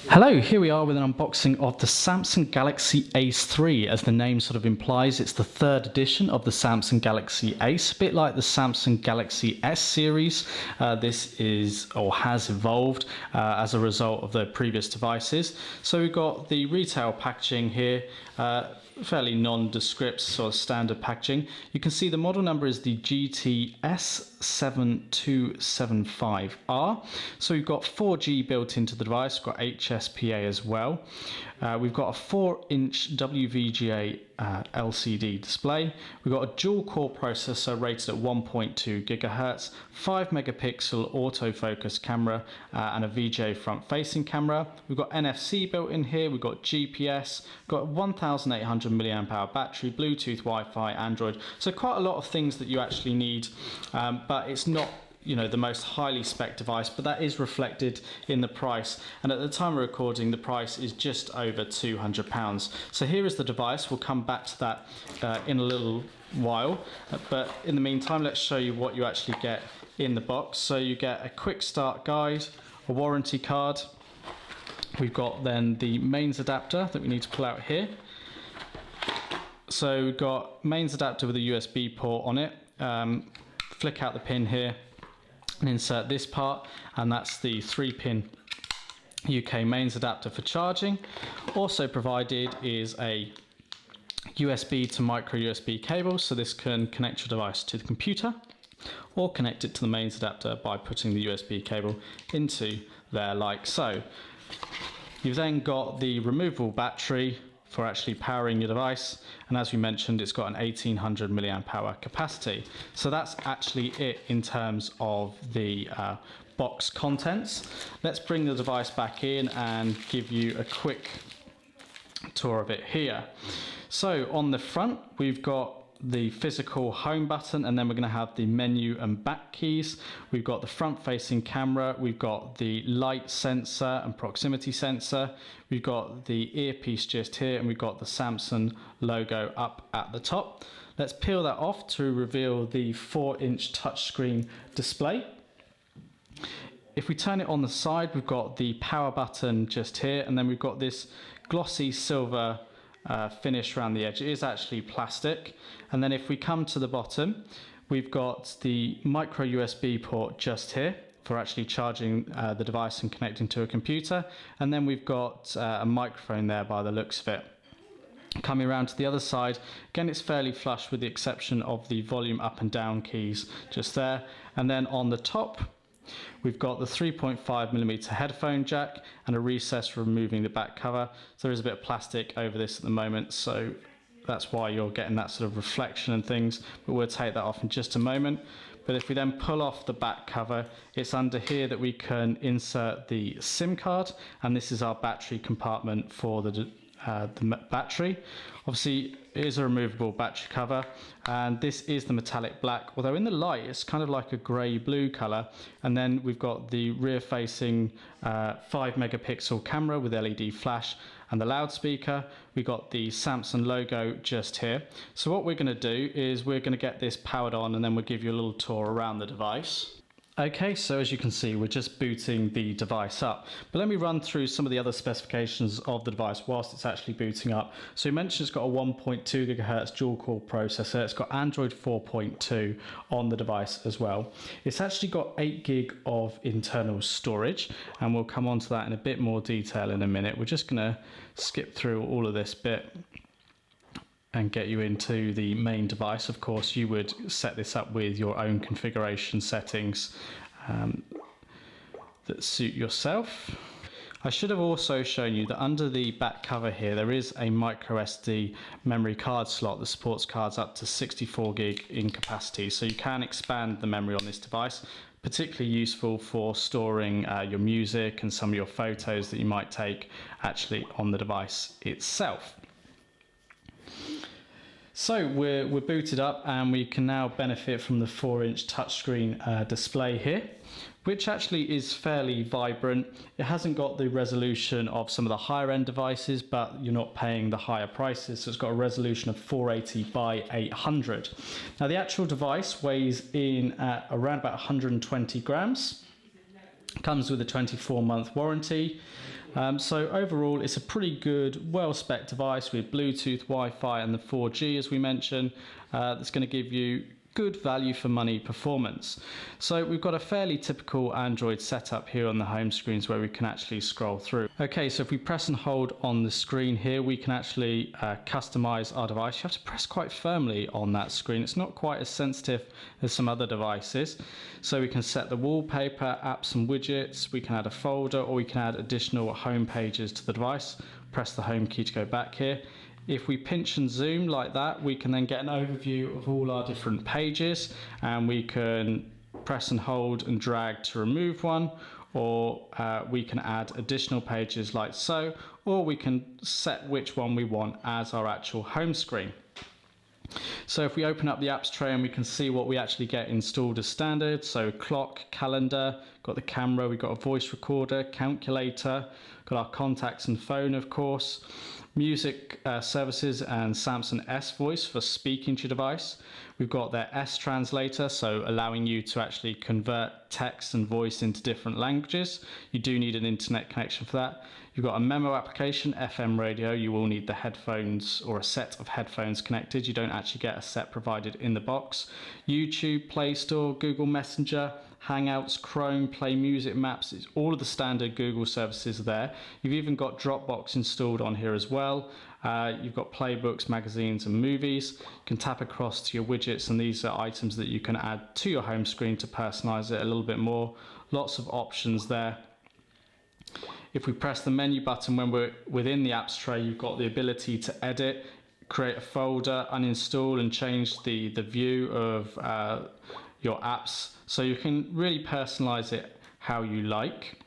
Hello, here we are with an unboxing of the Samsung Galaxy Ace 3. As the name sort of implies, it's the third edition of the Samsung Galaxy Ace, a bit like the Samsung Galaxy S series. This is or has evolved as a result of the previous devices. So we've got the retail packaging here, fairly nondescript sort of standard packaging. You can see the model number is the GTS7275R. So we've got 4G built into the device, we've got HSPA as well. We've got a 4-inch WVGA LCD display. We've got a dual-core processor rated at 1.2 GHz, 5 megapixel autofocus camera, and a VGA front-facing camera. We've got NFC built in here. We've got GPS. Got 1,800 mAh battery, Bluetooth, Wi-Fi, Android. So quite a lot of things that you actually need, but it's not the most highly spec device, but that is reflected in the price, and at the time of recording the price is just over £200. So here is the device. We'll come back to that in a little while, but in the meantime let's show you what you actually get in the box. So you get a quick start guide, a warranty card. We've got then the mains adapter that we need to pull out here. So we've got mains adapter with a USB port on it. Flick out the pin here and insert this part, and that's the 3-pin UK mains adapter for charging. Also provided is a USB to micro USB cable, so this can connect your device to the computer or connect it to the mains adapter by putting the USB cable into there like so. You've then got the removable battery for actually powering your device, and as we mentioned, it's got an 1800 mAh capacity. So that's actually it in terms of the box contents. Let's bring the device back in and give you a quick tour of it here. So on the front we've got the physical home button, and then we're going to have the menu and back keys. We've got the front facing camera, we've got the light sensor and proximity sensor, we've got the earpiece just here, and we've got the Samsung logo up at the top. Let's peel that off to reveal the 4-inch touchscreen display. If we turn it on the side, we've got the power button just here, and then we've got this glossy silver finish around the edge. It is actually plastic. And then if we come to the bottom, we've got the micro USB port just here for actually charging the device and connecting to a computer, and then we've got a microphone there by the looks of it. Coming around to the other side, again it's fairly flush with the exception of the volume up and down keys just there. And then on the top we've got the 3.5mm headphone jack and a recess for removing the back cover. So there is a bit of plastic over this at the moment, so that's why you're getting that sort of reflection and things, but we'll take that off in just a moment. But if we then pull off the back cover, it's under here that we can insert the SIM card, and this is our battery compartment for the battery. Obviously it is a removable battery cover, and this is the metallic black, although in the light it's kind of like a grey blue colour. And then we've got the rear facing 5 megapixel camera with LED flash and the loudspeaker. We got the Samsung logo just here. So what we're going to do is we're going to get this powered on, and then we'll give you a little tour around the device. Okay, so as you can see, we're just booting the device up, but let me run through some of the other specifications of the device whilst it's actually booting up. So we mentioned it's got a 1.2 GHz dual-core processor. It's got Android 4.2 on the device as well. It's actually got 8 GB of internal storage, and we'll come on to that in a bit more detail in a minute. We're just going to skip through all of this bit and get you into the main device. Of course, you would set this up with your own configuration settings that suit yourself. I should have also shown you that under the back cover here there is a micro SD memory card slot that supports cards up to 64 GB in capacity, so you can expand the memory on this device. Particularly useful for storing your music and some of your photos that you might take actually on the device itself. So we're booted up, and we can now benefit from the 4-inch touchscreen display here, which actually is fairly vibrant. It hasn't got the resolution of some of the higher end devices, but you're not paying the higher prices, so it's got a resolution of 480 by 800. Now the actual device weighs in at around about 120 grams. Comes with a 24-month warranty. So overall, it's a pretty good, well-spec'd device with Bluetooth, Wi-Fi and the 4G, as we mentioned. That's going to give you good value for money performance. So we've got a fairly typical Android setup here on the home screens where we can actually scroll through. Okay, so if we press and hold on the screen here, we can actually customize our device. You have to press quite firmly on that screen. It's not quite as sensitive as some other devices. So we can set the wallpaper, apps and widgets, we can add a folder, or we can add additional home pages to the device. Press the home key to go back here. If we pinch and zoom like that, we can then get an overview of all our different pages, and we can press and hold and drag to remove one, or we can add additional pages like so, or we can set which one we want as our actual home screen. So if we open up the apps tray, and we can see what we actually get installed as standard. So clock, calendar, got the camera, we've got a voice recorder, calculator, got our contacts and phone, of course, music services and Samsung S Voice for speaking to your device. We've got their S translator, so allowing you to actually convert text and voice into different languages. You do need an internet connection for that. You've got a memo application, FM radio. You will need the headphones or a set of headphones connected. You don't actually get a set provided in the box. YouTube, Play Store, Google Messenger, Hangouts, Chrome, Play Music, Maps. It's all of the standard Google services there. You've even got Dropbox installed on here as well. You've got playbooks, magazines and movies. You can tap across to your widgets, and these are items that you can add to your home screen to personalize it a little bit more. Lots of options there. If we press the menu button when we're within the apps tray, you've got the ability to edit, create a folder, uninstall and change the view of your apps. So you can really personalize it how you like.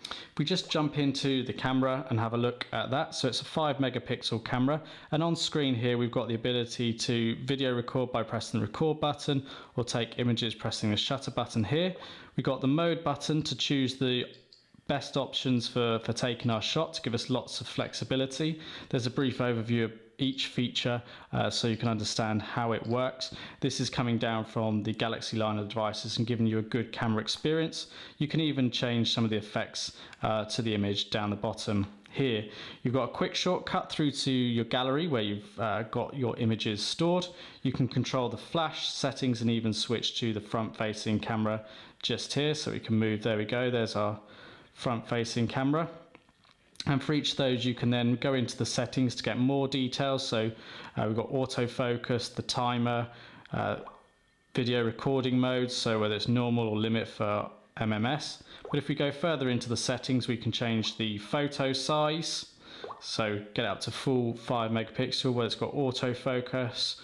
If we just jump into the camera and have a look at that. So it's a 5 megapixel camera, and on screen here we've got the ability to video record by pressing the record button, or take images pressing the shutter button here. We've got the mode button to choose the best options for taking our shot, to give us lots of flexibility. There's a brief overview of each feature so you can understand how it works. This is coming down from the Galaxy line of devices and giving you a good camera experience. You can even change some of the effects to the image down the bottom here. You've got a quick shortcut through to your gallery where you've got your images stored. You can control the flash settings and even switch to the front facing camera just here. So we can move, there we go, there's our front facing camera. And for each of those you can then go into the settings to get more details. So we've got autofocus, the timer, video recording modes, so whether it's normal or limit for MMS. But if we go further into the settings, we can change the photo size, so get it up to full 5 megapixel where it's got autofocus.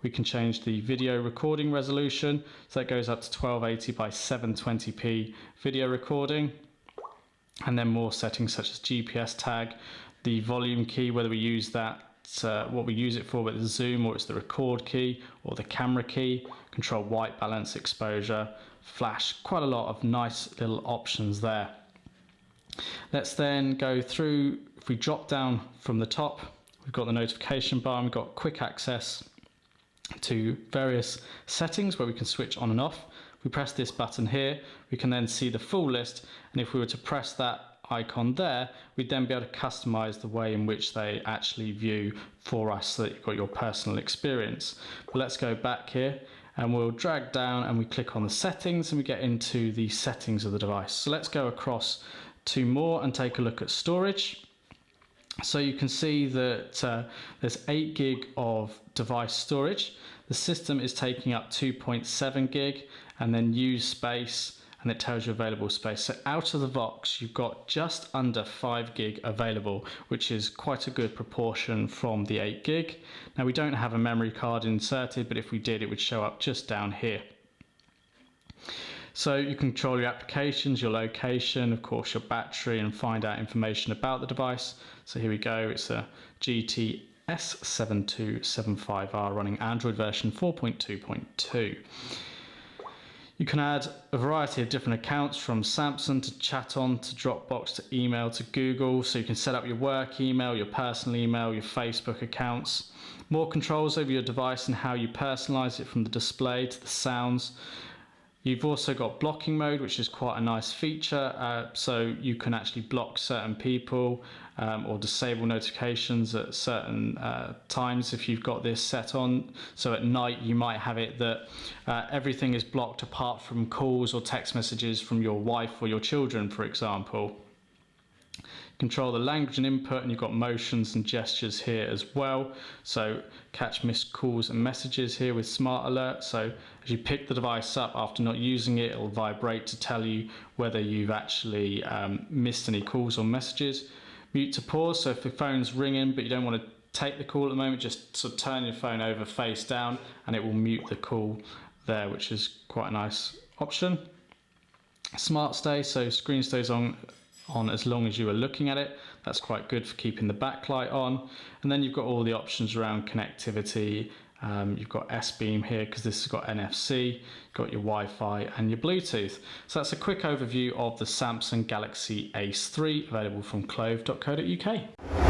We can change the video recording resolution, so that goes up to 1280 by 720p video recording. And then more settings such as GPS tag, the volume key, whether we use that, what we use it for, whether it's zoom or it's the record key or the camera key, control white balance, exposure, flash, quite a lot of nice little options there. Let's then go through, if we drop down from the top, we've got the notification bar, and we've got quick access to various settings where we can switch on and off. We press this button here, we can then see the full list, and if we were to press that icon there, we'd then be able to customize the way in which they actually view for us, so that you've got your personal experience. But let's go back here, and we'll drag down and we click on the settings, and we get into the settings of the device. So let's go across to more and take a look at storage. So you can see that there's 8 gig of device storage. The system is taking up 2.7 gig, and then use space, and it tells you available space. So out of the box, you've got just under 5 gig available, which is quite a good proportion from the 8 gig. Now we don't have a memory card inserted, but if we did, it would show up just down here. So you can control your applications, your location, of course your battery, and find out information about the device. So here we go, it's a GT S7275R running Android version 4.2.2. You can add a variety of different accounts, from Samsung to chat on to Dropbox to email to Google. So you can set up your work email, your personal email, your Facebook accounts. More controls over your device and how you personalize it, from the display to the sounds. You've also got blocking mode, which is quite a nice feature. So you can actually block certain people or disable notifications at certain times if you've got this set on. So at night you might have it that everything is blocked apart from calls or text messages from your wife or your children, for example. Control the language and input, and you've got motions and gestures here as well. So catch missed calls and messages here with Smart Alert. So as you pick the device up after not using it, it'll vibrate to tell you whether you've actually missed any calls or messages. Mute to pause, so if the phone's ringing but you don't want to take the call at the moment, just sort of turn your phone over face down and it will mute the call there, which is quite a nice option. Smart Stay, so screen stays on as long as you are looking at it. That's quite good for keeping the backlight on. And then you've got all the options around connectivity. You've got S-Beam here because this has got NFC, you've got your Wi-Fi and your Bluetooth. So that's a quick overview of the Samsung Galaxy Ace 3, available from clove.co.uk.